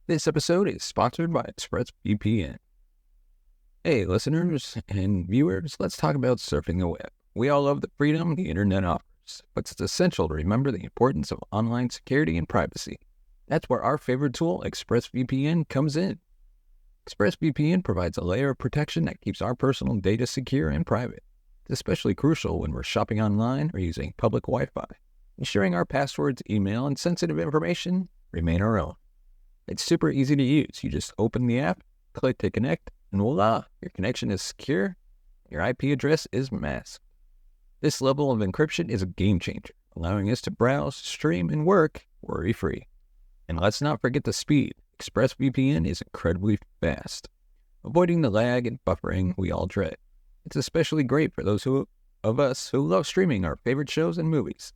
This episode is sponsored by ExpressVPN. Hey, listeners and viewers, let's talk about surfing the web. We all love the freedom the internet offers, but it's essential to remember the importance of online security and privacy. That's where our favorite tool, ExpressVPN, comes in. ExpressVPN provides a layer of protection that keeps our personal data secure and private. It's especially crucial when we're shopping online or using public Wi-Fi, ensuring our passwords, email, and sensitive information remain our own. It's super easy to use. You just open the app, click to connect, and voila, your connection is secure, your IP address is masked. This level of encryption is a game changer, allowing us to browse, stream, and work worry-free. And let's not forget the speed. ExpressVPN is incredibly fast, avoiding the lag and buffering we all dread. It's especially great for those of us who love streaming our favorite shows and movies.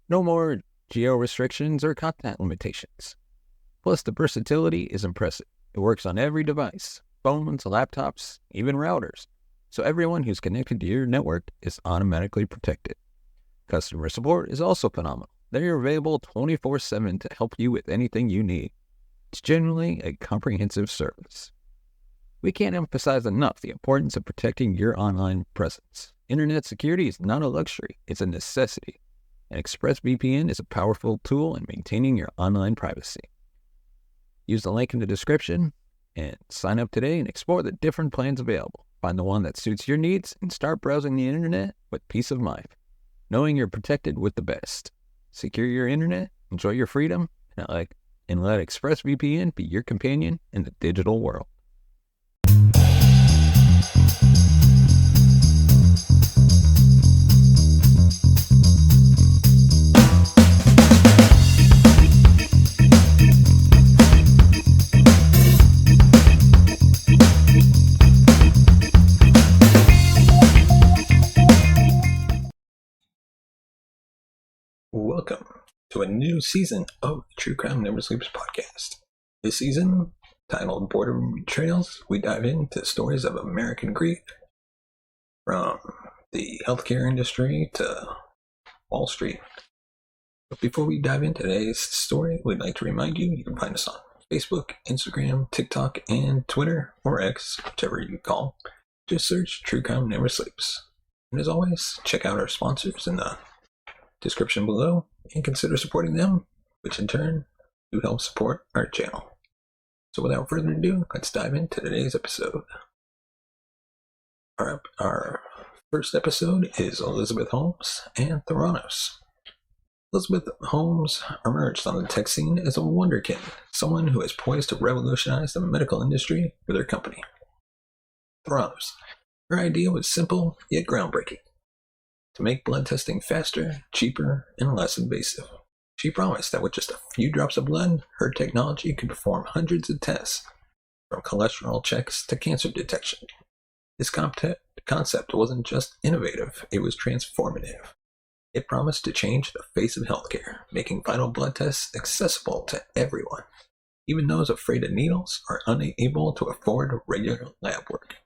No more geo restrictions or content limitations. Plus, the versatility is impressive. It works on every device, phones, laptops, even routers. So everyone who's connected to your network is automatically protected. Customer support is also phenomenal. They're available 24/7 to help you with anything you need. It's genuinely a comprehensive service. We can't emphasize enough the importance of protecting your online presence. Internet security is not a luxury, it's a necessity. And ExpressVPN is a powerful tool in maintaining your online privacy. Use the link in the description and sign up today and explore the different plans available. Find the one that suits your needs and start browsing the internet with peace of mind, knowing you're protected with the best. Secure your internet, enjoy your freedom, and let ExpressVPN be your companion in the digital world. Welcome to a new season of the True Crime Never Sleeps podcast. This season, titled Boardroom Betrayals, we dive into stories of American greed, from the healthcare industry to Wall Street. But before we dive into today's story, we'd like to remind you can find us on Facebook, Instagram, TikTok, and Twitter, or X, whichever you call. Just search True Crime Never Sleeps. And as always, check out our sponsors in the description below and consider supporting them, which in turn do help support our channel. So without further ado, let's dive into today's episode. Our first episode is Elizabeth Holmes and Theranos. Elizabeth Holmes emerged on the tech scene as a wonderkid, someone who is poised to revolutionize the medical industry with her company, Theranos. Her idea was simple yet groundbreaking: to make blood testing faster, cheaper, and less invasive. She promised that with just a few drops of blood, her technology could perform hundreds of tests, from cholesterol checks to cancer detection. This concept wasn't just innovative, it was transformative. It promised to change the face of healthcare, making vital blood tests accessible to everyone, even those afraid of needles or unable to afford regular lab work.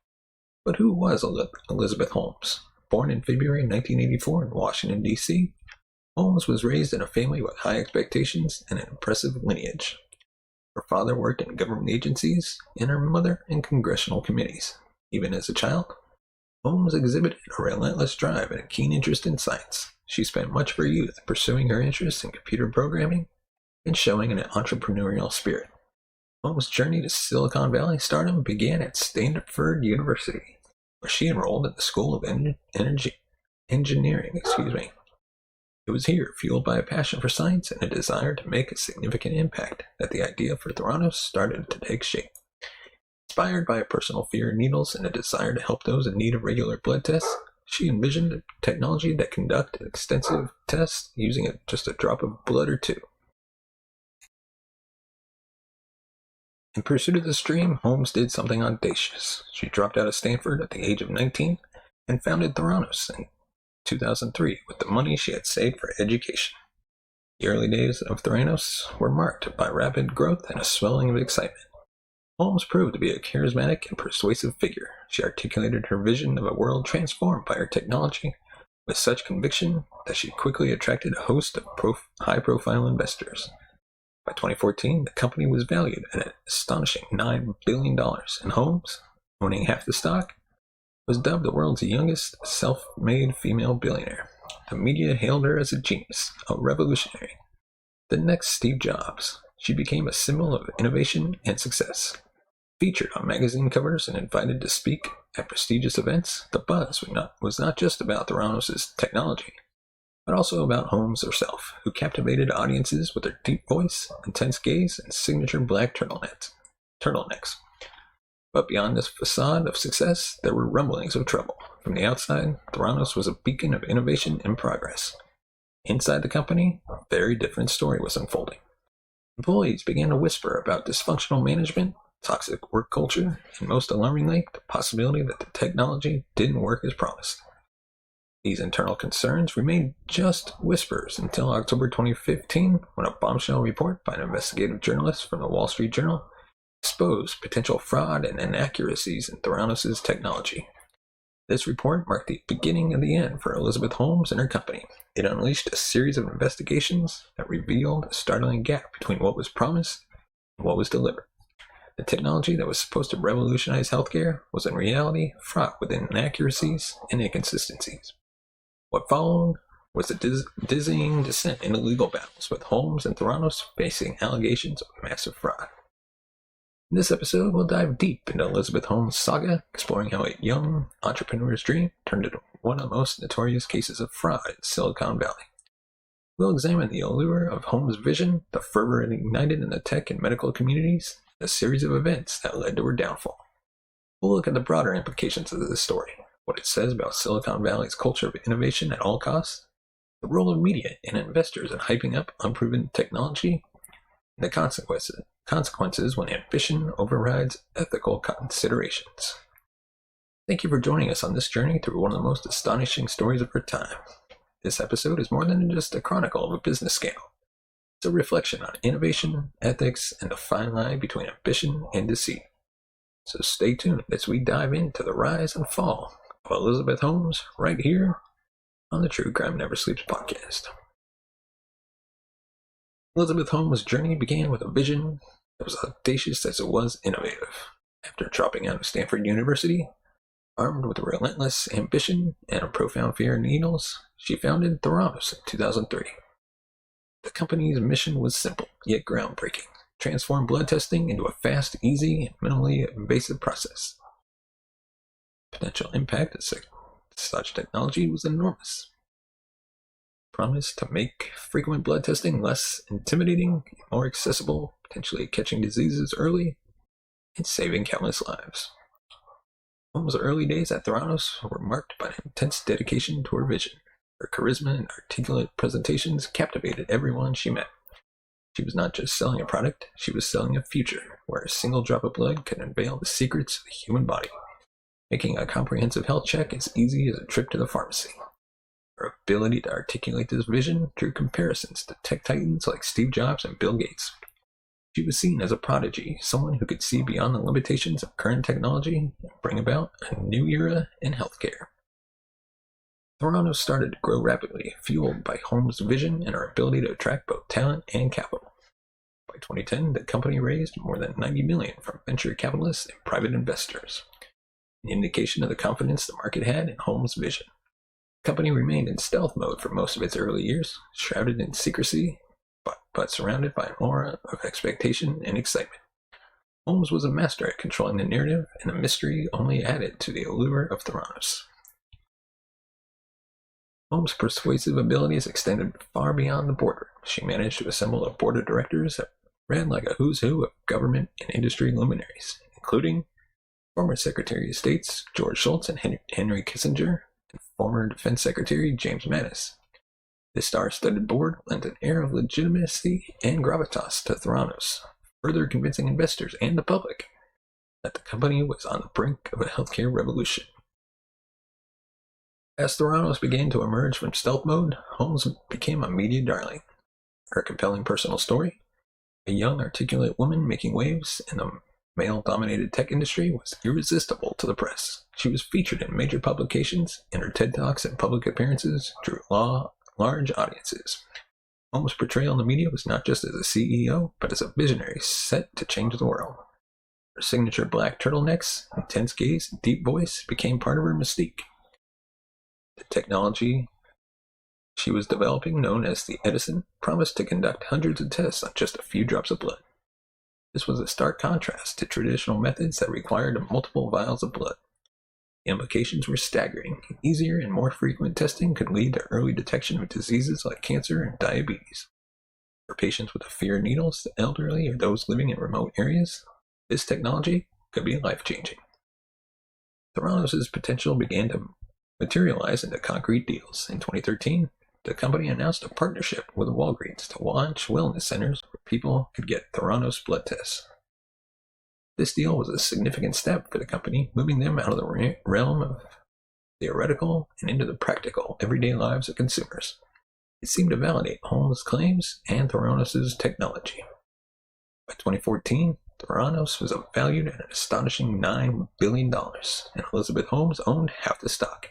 But who was Elizabeth Holmes? Born in February 1984 in Washington, D.C., Holmes was raised in a family with high expectations and an impressive lineage. Her father worked in government agencies and her mother in congressional committees. Even as a child, Holmes exhibited a relentless drive and a keen interest in science. She spent much of her youth pursuing her interests in computer programming and showing an entrepreneurial spirit. Holmes' journey to Silicon Valley stardom began at Stanford University, where she enrolled at the School of Engineering. It was here, fueled by a passion for science and a desire to make a significant impact, that the idea for Theranos started to take shape. Inspired by a personal fear of needles and a desire to help those in need of regular blood tests, she envisioned a technology that conducted extensive tests using just a drop of blood or two. In pursuit of this dream, Holmes did something audacious. She dropped out of Stanford at the age of 19 and founded Theranos in 2003 with the money she had saved for education. The early days of Theranos were marked by rapid growth and a swelling of excitement. Holmes proved to be a charismatic and persuasive figure. She articulated her vision of a world transformed by her technology with such conviction that she quickly attracted a host of high-profile investors. By 2014, the company was valued at an astonishing $9 billion, and Holmes, owning half the stock, was dubbed the world's youngest self-made female billionaire. The media hailed her as a genius, a revolutionary. The next Steve Jobs, she became a symbol of innovation and success. Featured on magazine covers and invited to speak at prestigious events, the buzz was not just about Theranos' technology, but also about Holmes herself, who captivated audiences with her deep voice, intense gaze, and signature black turtlenecks. But beyond this facade of success, there were rumblings of trouble. From the outside, Theranos was a beacon of innovation and progress. Inside the company, a very different story was unfolding. Employees began to whisper about dysfunctional management, toxic work culture, and most alarmingly, the possibility that the technology didn't work as promised. These internal concerns remained just whispers until October 2015, when a bombshell report by an investigative journalist from the Wall Street Journal exposed potential fraud and inaccuracies in Theranos' technology. This report marked the beginning of the end for Elizabeth Holmes and her company. It unleashed a series of investigations that revealed a startling gap between what was promised and what was delivered. The technology that was supposed to revolutionize healthcare was in reality fraught with inaccuracies and inconsistencies. What followed was a dizzying descent into legal battles, with Holmes and Theranos facing allegations of massive fraud. In this episode, we'll dive deep into Elizabeth Holmes' saga, exploring how a young entrepreneur's dream turned into one of the most notorious cases of fraud in Silicon Valley. We'll examine the allure of Holmes' vision, the fervor it ignited in the tech and medical communities, and a series of events that led to her downfall. We'll look at the broader implications of this story, what it says about Silicon Valley's culture of innovation at all costs, the role of media and investors in hyping up unproven technology, and the consequences when ambition overrides ethical considerations. Thank you for joining us on this journey through one of the most astonishing stories of our time. This episode is more than just a chronicle of a business scandal. It's a reflection on innovation, ethics, and the fine line between ambition and deceit. So stay tuned as we dive into the rise and fall of Elizabeth Holmes right here on the True Crime Never Sleeps podcast. Elizabeth Holmes' journey began with a vision that was audacious as it was innovative. After dropping out of Stanford University, armed with relentless ambition and a profound fear of needles, she founded Theranos in 2003. The company's mission was simple, yet groundbreaking: transform blood testing into a fast, easy, and minimally invasive process. The potential impact of such technology was enormous. Promised to make frequent blood testing less intimidating, more accessible, potentially catching diseases early, and saving countless lives. Holmes' early days at Theranos were marked by an intense dedication to her vision. Her charisma and articulate presentations captivated everyone she met. She was not just selling a product, she was selling a future where a single drop of blood could unveil the secrets of the human body, making a comprehensive health check as easy as a trip to the pharmacy. Her ability to articulate this vision drew comparisons to tech titans like Steve Jobs and Bill Gates. She was seen as a prodigy, someone who could see beyond the limitations of current technology and bring about a new era in healthcare. Theranos started to grow rapidly, fueled by Holmes' vision and her ability to attract both talent and capital. By 2010, the company raised more than $90 million from venture capitalists and private investors, an indication of the confidence the market had in Holmes' vision. The company remained in stealth mode for most of its early years, shrouded in secrecy, but surrounded by an aura of expectation and excitement. Holmes was a master at controlling the narrative, and the mystery only added to the allure of Theranos. Holmes' persuasive abilities extended far beyond the boardroom. She managed to assemble a board of directors that ran like a who's who of government and industry luminaries, including former Secretary of State George Shultz and Henry Kissinger, and former Defense Secretary James Mattis. This star-studded board lent an air of legitimacy and gravitas to Theranos, further convincing investors and the public that the company was on the brink of a healthcare revolution. As Theranos began to emerge from stealth mode, Holmes became a media darling. Her compelling personal story, a young, articulate woman making waves in the male-dominated tech industry, was irresistible to the press. She was featured in major publications, and her TED Talks and public appearances drew large audiences. Holmes' portrayal in the media was not just as a CEO, but as a visionary set to change the world. Her signature black turtlenecks, intense gaze, and deep voice became part of her mystique. The technology she was developing, known as the Edison, promised to conduct hundreds of tests on just a few drops of blood. This was a stark contrast to traditional methods that required multiple vials of blood. The implications were staggering. Easier and more frequent testing could lead to early detection of diseases like cancer and diabetes. For patients with a fear of needles, the elderly, or those living in remote areas, this technology could be life-changing. Theranos' potential began to materialize into concrete deals. In 2013, the company announced a partnership with Walgreens to launch wellness centers where people could get Theranos blood tests. This deal was a significant step for the company, moving them out of the realm of theoretical and into the practical, everyday lives of consumers. It seemed to validate Holmes' claims and Theranos' technology. By 2014, Theranos was valued at an astonishing $9 billion, and Elizabeth Holmes owned half the stock.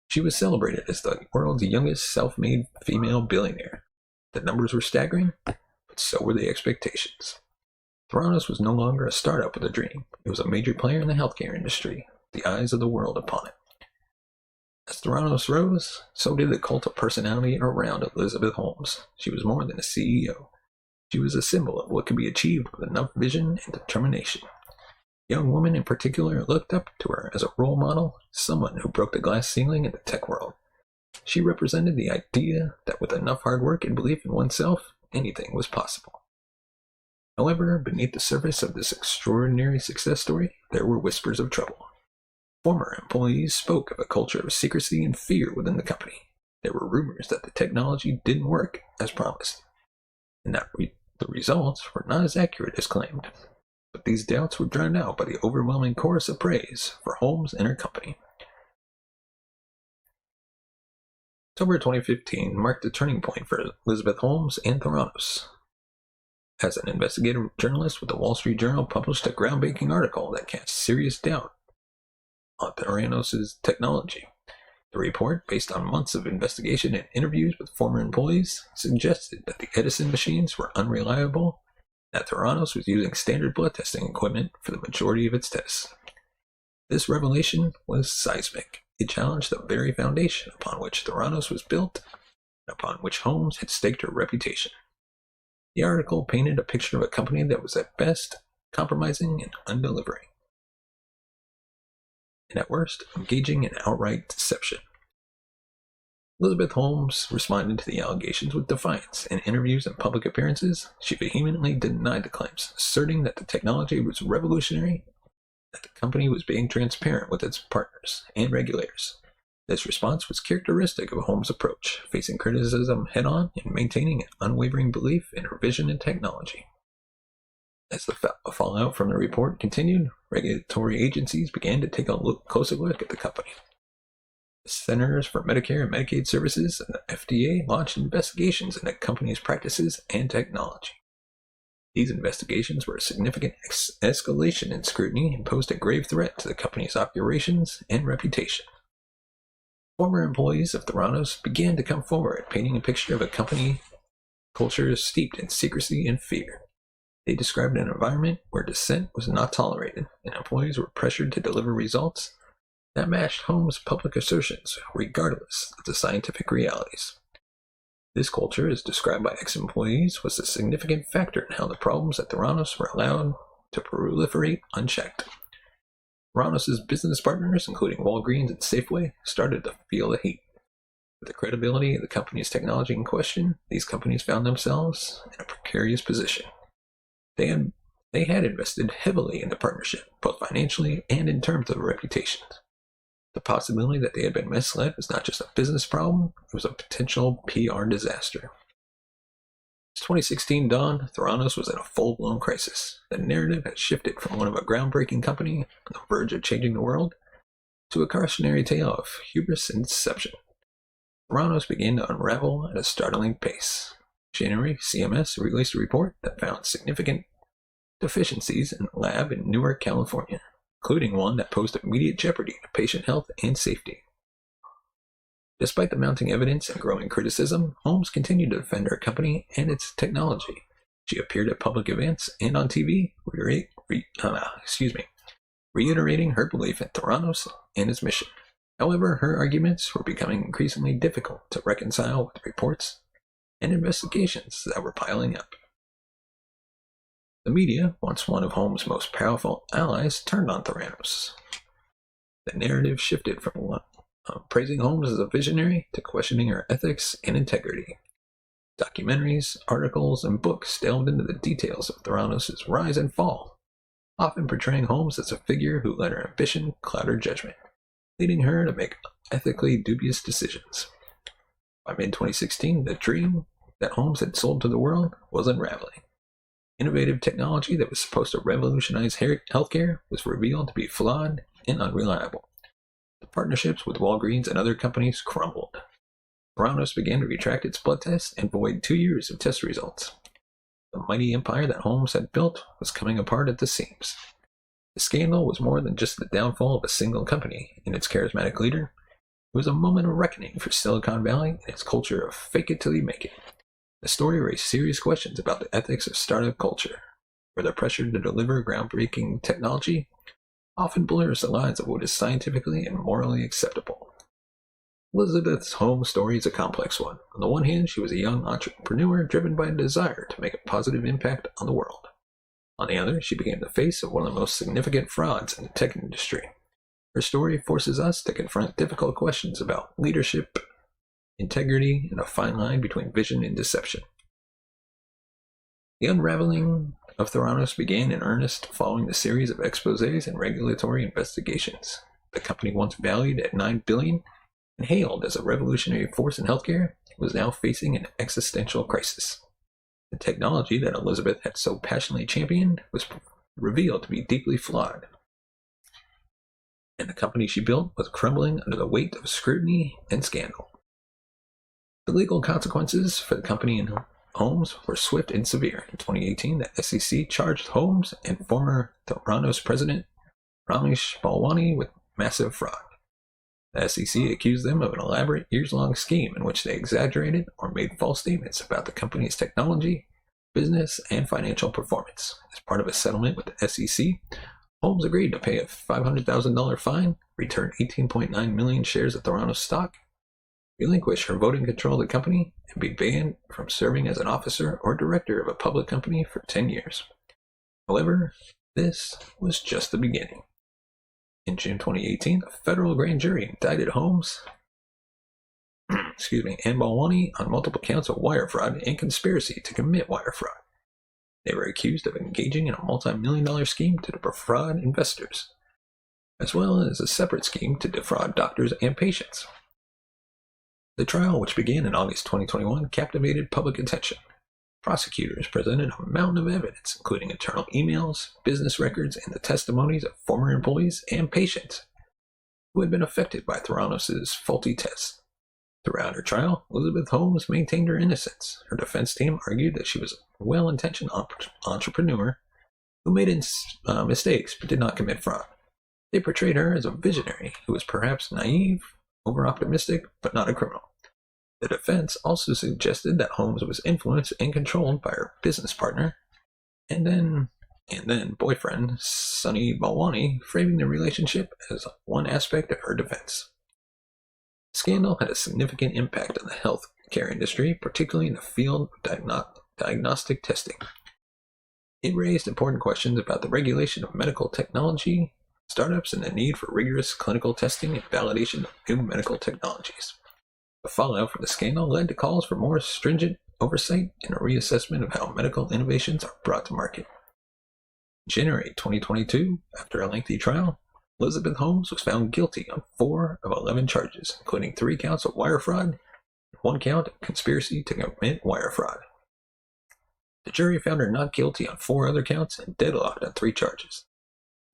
She was celebrated as the world's youngest self-made female billionaire. The numbers were staggering, but so were the expectations. Theranos was no longer a startup with a dream. It was a major player in the healthcare industry, the eyes of the world upon it. As Theranos rose, so did the cult of personality around Elizabeth Holmes. She was more than a CEO. She was a symbol of what could be achieved with enough vision and determination. Young women in particular looked up to her as a role model, someone who broke the glass ceiling in the tech world. She represented the idea that with enough hard work and belief in oneself, anything was possible. However, beneath the surface of this extraordinary success story, there were whispers of trouble. Former employees spoke of a culture of secrecy and fear within the company. There were rumors that the technology didn't work as promised, and that the results were not as accurate as claimed. But these doubts were drowned out by the overwhelming chorus of praise for Holmes and her company. October 2015 marked the turning point for Elizabeth Holmes and Theranos. As an investigative journalist with the Wall Street Journal published a groundbreaking article that cast serious doubt on Theranos' technology. The report, based on months of investigation and interviews with former employees, suggested that the Edison machines were unreliable and that Theranos was using standard blood testing equipment for the majority of its tests. This revelation was seismic. It challenged the very foundation upon which Theranos was built and upon which Holmes had staked her reputation. The article painted a picture of a company that was at best compromising and undelivering, and at worst engaging in outright deception. Elizabeth Holmes responded to the allegations with defiance. In interviews and public appearances, she vehemently denied the claims, asserting that the technology was revolutionary, that the company was being transparent with its partners and regulators. This response was characteristic of Holmes' approach, facing criticism head-on and maintaining an unwavering belief in her vision and technology. As the fallout from the report continued, regulatory agencies began to take a closer look at the company. The Centers for Medicare and Medicaid Services and the FDA launched investigations into the company's practices and technology. These investigations were a significant escalation in scrutiny and posed a grave threat to the company's operations and reputation. Former employees of Theranos began to come forward, painting a picture of a company culture steeped in secrecy and fear. They described an environment where dissent was not tolerated, and employees were pressured to deliver results that matched Holmes' public assertions, regardless of the scientific realities. This culture, as described by ex-employees, was a significant factor in how the problems at Theranos were allowed to proliferate unchecked. Theranos' business partners, including Walgreens and Safeway, started to feel the heat. With the credibility of the company's technology in question, these companies found themselves in a precarious position. They had invested heavily in the partnership, both financially and in terms of reputation. The possibility that they had been misled was not just a business problem, it was a potential PR disaster. As 2016 dawned, Theranos was in a full-blown crisis. The narrative had shifted from one of a groundbreaking company on the verge of changing the world to a cautionary tale of hubris and deception. Theranos began to unravel at a startling pace. In January, CMS released a report that found significant deficiencies in a lab in Newark, California, including one that posed immediate jeopardy to patient health and safety. Despite the mounting evidence and growing criticism, Holmes continued to defend her company and its technology. She appeared at public events and on TV, reiterating her belief in Theranos and his mission. However, her arguments were becoming increasingly difficult to reconcile with reports and investigations that were piling up. The media, once one of Holmes' most powerful allies, turned on Theranos. The narrative shifted from praising Holmes as a visionary to questioning her ethics and integrity. Documentaries, articles, and books delved into the details of Theranos' rise and fall, often portraying Holmes as a figure who let her ambition cloud her judgment, leading her to make ethically dubious decisions. By mid-2016, the dream that Holmes had sold to the world was unraveling. Innovative technology that was supposed to revolutionize healthcare was revealed to be flawed and unreliable. The partnerships with Walgreens and other companies crumbled. Theranos began to retract its blood tests and void 2 years of test results. The mighty empire that Holmes had built was coming apart at the seams. The scandal was more than just the downfall of a single company and its charismatic leader. It was a moment of reckoning for Silicon Valley and its culture of fake it till you make it. The story raised serious questions about the ethics of startup culture, where the pressure to deliver groundbreaking technology often blurs the lines of what is scientifically and morally acceptable. Elizabeth Holmes' story is a complex one. On the one hand, she was a young entrepreneur driven by a desire to make a positive impact on the world. On the other, she became the face of one of the most significant frauds in the tech industry. Her story forces us to confront difficult questions about leadership, integrity, and a fine line between vision and deception. The unraveling of Theranos began in earnest following the series of exposés and regulatory investigations. The company, once valued at $9 billion and hailed as a revolutionary force in healthcare, was now facing an existential crisis. The technology that Elizabeth had so passionately championed was revealed to be deeply flawed, and the company she built was crumbling under the weight of scrutiny and scandal. The legal consequences for the company and Holmes were swift and severe. In 2018, the SEC charged Holmes and former Theranos president Ramesh Balwani with massive fraud. The SEC accused them of an elaborate years-long scheme in which they exaggerated or made false statements about the company's technology, business, and financial performance. As part of a settlement with the SEC, Holmes agreed to pay a $500,000 fine, return 18.9 million shares of Theranos stock, relinquish her voting control of the company, and be banned from serving as an officer or director of a public company for 10 years. However, this was just the beginning. In June 2018, a federal grand jury indicted Holmes and Balwani on multiple counts of wire fraud and conspiracy to commit wire fraud. They were accused of engaging in a multi-million-dollar scheme to defraud investors, as well as a separate scheme to defraud doctors and patients. The trial, which began in August 2021, captivated public attention. Prosecutors presented a mountain of evidence, including internal emails, business records, and the testimonies of former employees and patients who had been affected by Theranos' faulty tests. Throughout her trial, Elizabeth Holmes maintained her innocence. Her defense team argued that she was a well-intentioned entrepreneur who made mistakes but did not commit fraud. They portrayed her as a visionary who was perhaps naive, over-optimistic, but not a criminal. The defense also suggested that Holmes was influenced and controlled by her business partner and then boyfriend, Sunny Balwani, framing the relationship as one aspect of her defense. The scandal had a significant impact on the healthcare industry, particularly in the field of diagnostic testing. It raised important questions about the regulation of medical technology, startups, and the need for rigorous clinical testing and validation of new medical technologies. The fallout from the scandal led to calls for more stringent oversight and a reassessment of how medical innovations are brought to market. In January 2022, after a lengthy trial, Elizabeth Holmes was found guilty on 4 of 11 charges, including 3 counts of wire fraud and 1 count of conspiracy to commit wire fraud. The jury found her not guilty on 4 other counts and deadlocked on 3 charges.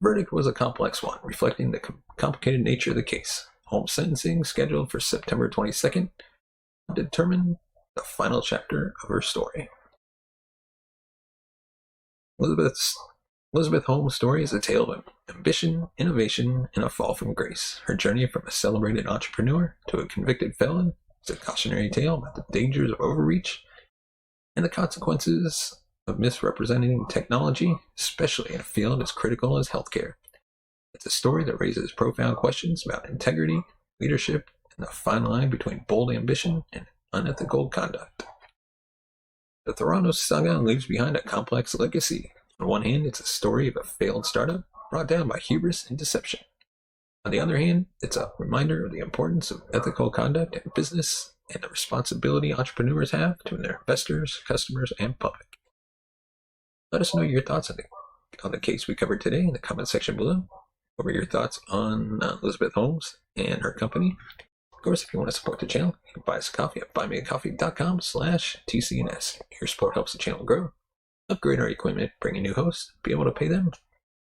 The verdict was a complex one, reflecting the complicated nature of the case. Holmes' sentencing, scheduled for September 22nd, to determine the final chapter of her story. Elizabeth Holmes' story is a tale of ambition, innovation, and a fall from grace. Her journey from a celebrated entrepreneur to a convicted felon is a cautionary tale about the dangers of overreach and the consequences of misrepresenting technology, especially in a field as critical as healthcare. It's a story that raises profound questions about integrity, leadership, and the fine line between bold ambition and unethical conduct. The Theranos saga leaves behind a complex legacy. On one hand, it's a story of a failed startup brought down by hubris and deception. On the other hand, it's a reminder of the importance of ethical conduct in business and the responsibility entrepreneurs have to their investors, customers, and public. Let us know your thoughts on the case we covered today in the comment section below. What were your thoughts on Elizabeth Holmes and her company? Of course, if you want to support the channel, you can buy us a coffee at buymeacoffee.com/TCNS. Your support helps the channel grow, upgrade our equipment, bring in new hosts, be able to pay them, and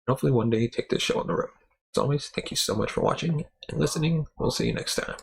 hopefully one day take this show on the road. As always, thank you so much for watching and listening. We'll see you next time.